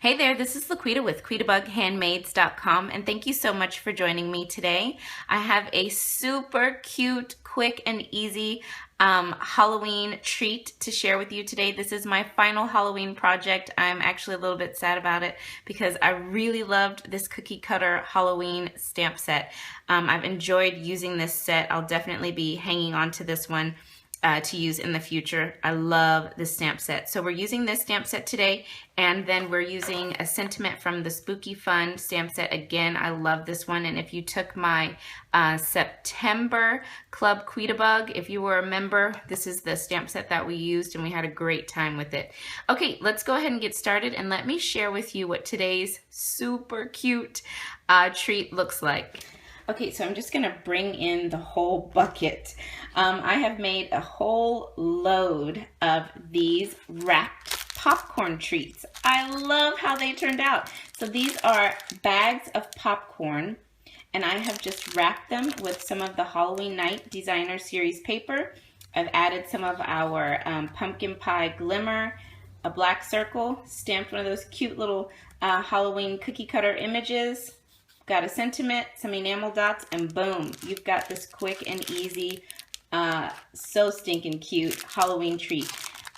Hey there, this is LaQuita with QuitaBugHandmaids.com, and thank you so much for joining me today. I have a super cute, quick, and easy Halloween treat to share with you today. This is my final Halloween project. I'm actually a little bit sad about it because I really loved this cookie cutter Halloween stamp set. I've enjoyed using this set. I'll definitely be hanging on to this one to use in the future. I love this stamp set. So we're using this stamp set today, and then we're using a sentiment from the Spooky Fun stamp set. Again, I love this one, and if you took my September Club Quita Bug, if you were a member, this is the stamp set that we used, and we had a great time with it. Okay, let's go ahead and get started, and let me share with you what today's super cute treat looks like. Okay, so I'm just gonna bring in the whole bucket. I have made a whole load of these wrapped popcorn treats. I love how they turned out. So these are bags of popcorn, and I have just wrapped them with some of the Halloween Night Designer Series paper. I've added some of our pumpkin pie glimmer, a black circle, stamped one of those cute little Halloween cookie cutter images. Got a sentiment, some enamel dots, and boom, you've got this quick and easy, so stinking cute Halloween treat.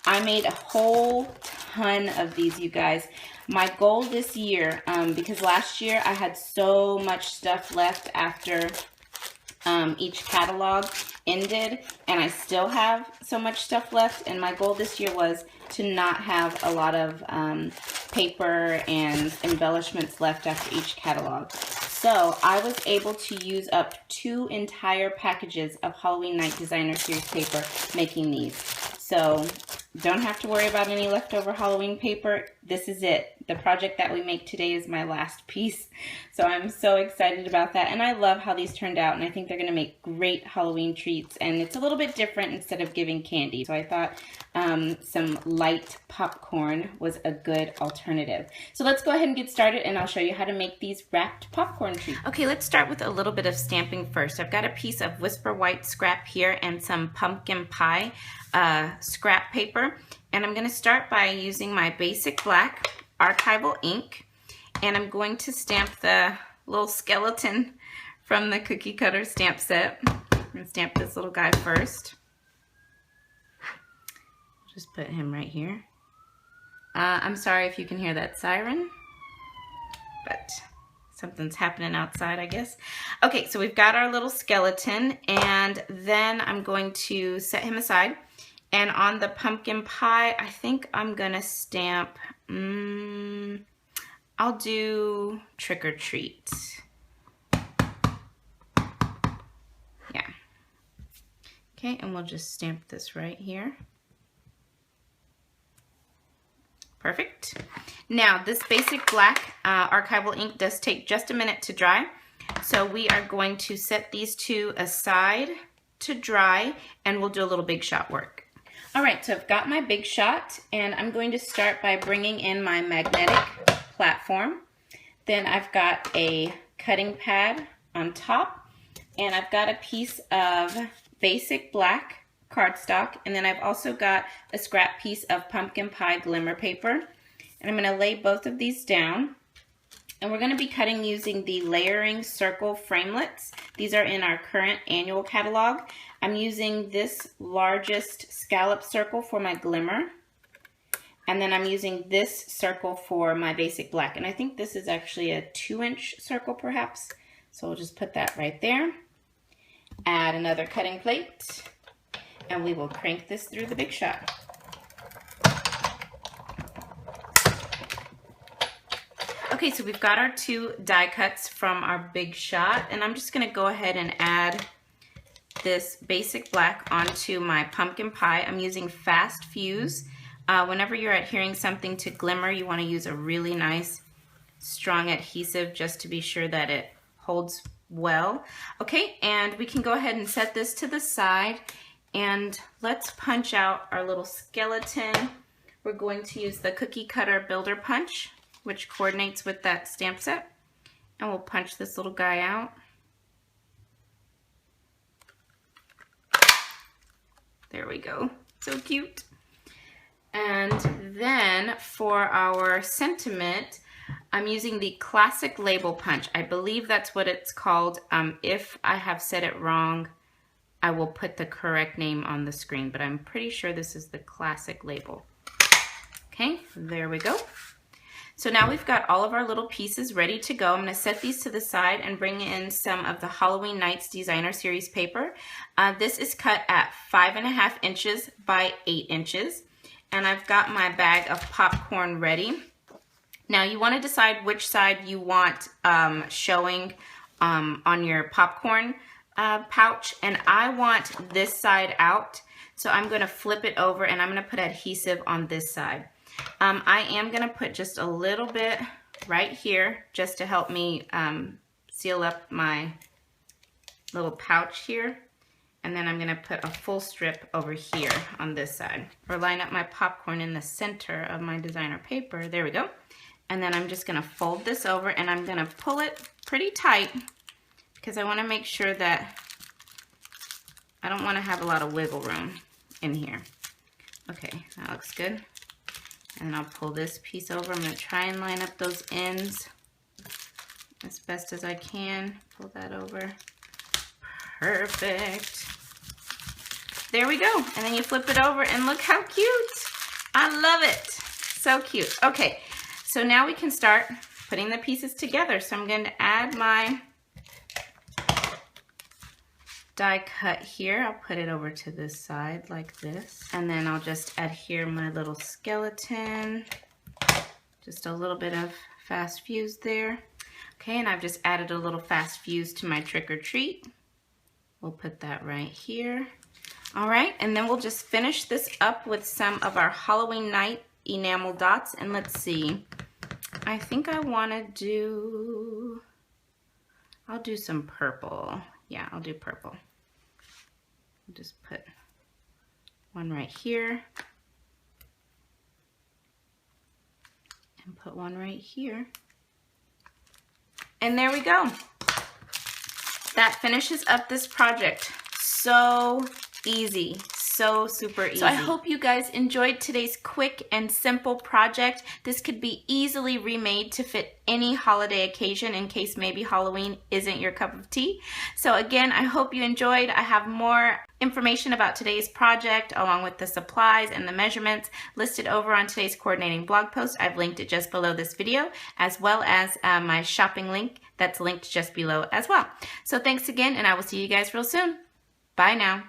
I made a whole ton of these, you guys. My goal this year, because last year I had so much stuff left after each catalog ended, and I still have so much stuff left, and my goal this year was to not have a lot of paper and embellishments left after each catalog. So I was able to use up 2 entire packages of Halloween Night Designer Series paper making these. So don't have to worry about any leftover Halloween paper. This is it. The project that we make today is my last piece. So I'm so excited about that. And I love how these turned out, and I think they're going to make great Halloween treats. And it's a little bit different instead of giving candy. So I thought some light popcorn was a good alternative. So let's go ahead and get started, and I'll show you how to make these wrapped popcorn treats. Okay, let's start with a little bit of stamping first. I've got a piece of Whisper White scrap here and some pumpkin pie scrap paper, and I'm going to start by using my basic black archival ink, and I'm going to stamp the little skeleton from the cookie cutter stamp set. I'm going to stamp this little guy first. Just put him right here. I'm sorry if you can hear that siren, but something's happening outside, I guess. Okay, so we've got our little skeleton, and then I'm going to set him aside. And on the pumpkin pie, I think I'm gonna stamp, I'll do Trick or Treat. Yeah. Okay, and we'll just stamp this right here. Perfect. Now, this basic black archival ink does take just a minute to dry. So we are going to set these 2 aside to dry, and we'll do a little big shot work. All right, so I've got my big shot, and I'm going to start by bringing in my magnetic platform. Then I've got a cutting pad on top, and I've got a piece of basic black cardstock, and then I've also got a scrap piece of pumpkin pie glimmer paper. And I'm going to lay both of these down, and we're going to be cutting using the layering circle framelits. These are in our current annual catalog. I'm using this largest scallop circle for my glimmer, and then I'm using this circle for my basic black, and I think this is actually a 2-inch circle perhaps, so we'll just put that right there. Add another cutting plate, and we will crank this through the big shot. Okay, so we've got our 2 die cuts from our big shot, and I'm just going to go ahead and add this basic black onto my pumpkin pie. I'm using Fast Fuse. Whenever you're adhering something to glimmer, you want to use a really nice strong adhesive just to be sure that it holds well. Okay, and we can go ahead and set this to the side, and let's punch out our little skeleton. We're going to use the cookie cutter builder punch, which coordinates with that stamp set, and we'll punch this little guy out. There we go. So cute. And then for our sentiment, I'm using the classic label punch. I believe that's what it's called. If I have said it wrong, I will put the correct name on the screen, but I'm pretty sure this is the classic label. Okay, there we go. So now we've got all of our little pieces ready to go. I'm going to set these to the side and bring in some of the Halloween Nights Designer Series paper. This is cut at 5.5 inches by 8 inches. And I've got my bag of popcorn ready. Now you want to decide which side you want showing on your popcorn pouch. And I want this side out. So I'm going to flip it over and I'm going to put adhesive on this side. I am going to put just a little bit right here just to help me seal up my little pouch here. And then I'm going to put a full strip over here on this side. Or line up my popcorn in the center of my designer paper. There we go. And then I'm just going to fold this over and I'm going to pull it pretty tight because I want to make sure that I don't want to have a lot of wiggle room in here. Okay, that looks good. And I'll pull this piece over. I'm going to try and line up those ends as best as I can. Pull that over. Perfect. There we go. And then you flip it over and look how cute. I love it. So cute. Okay, so now we can start putting the pieces together. So I'm going to add my die cut here. I'll put it over to this side like this. And then I'll just adhere my little skeleton. Just a little bit of fast fuse there. Okay, and I've just added a little fast fuse to my trick or treat. We'll put that right here. All right, and then we'll just finish this up with some of our Halloween night enamel dots. And let's see, I think I wanna I'll do some purple. Yeah, I'll do purple. I'll just put one right here and put one right here. And there we go. That finishes up this project. So easy. So super easy. So I hope you guys enjoyed today's quick and simple project. This could be easily remade to fit any holiday occasion in case maybe Halloween isn't your cup of tea. So again, I hope you enjoyed. I have more information about today's project along with the supplies and the measurements listed over on today's coordinating blog post. I've linked it just below this video, as well as my shopping link that's linked just below as well. So thanks again, and I will see you guys real soon. Bye now.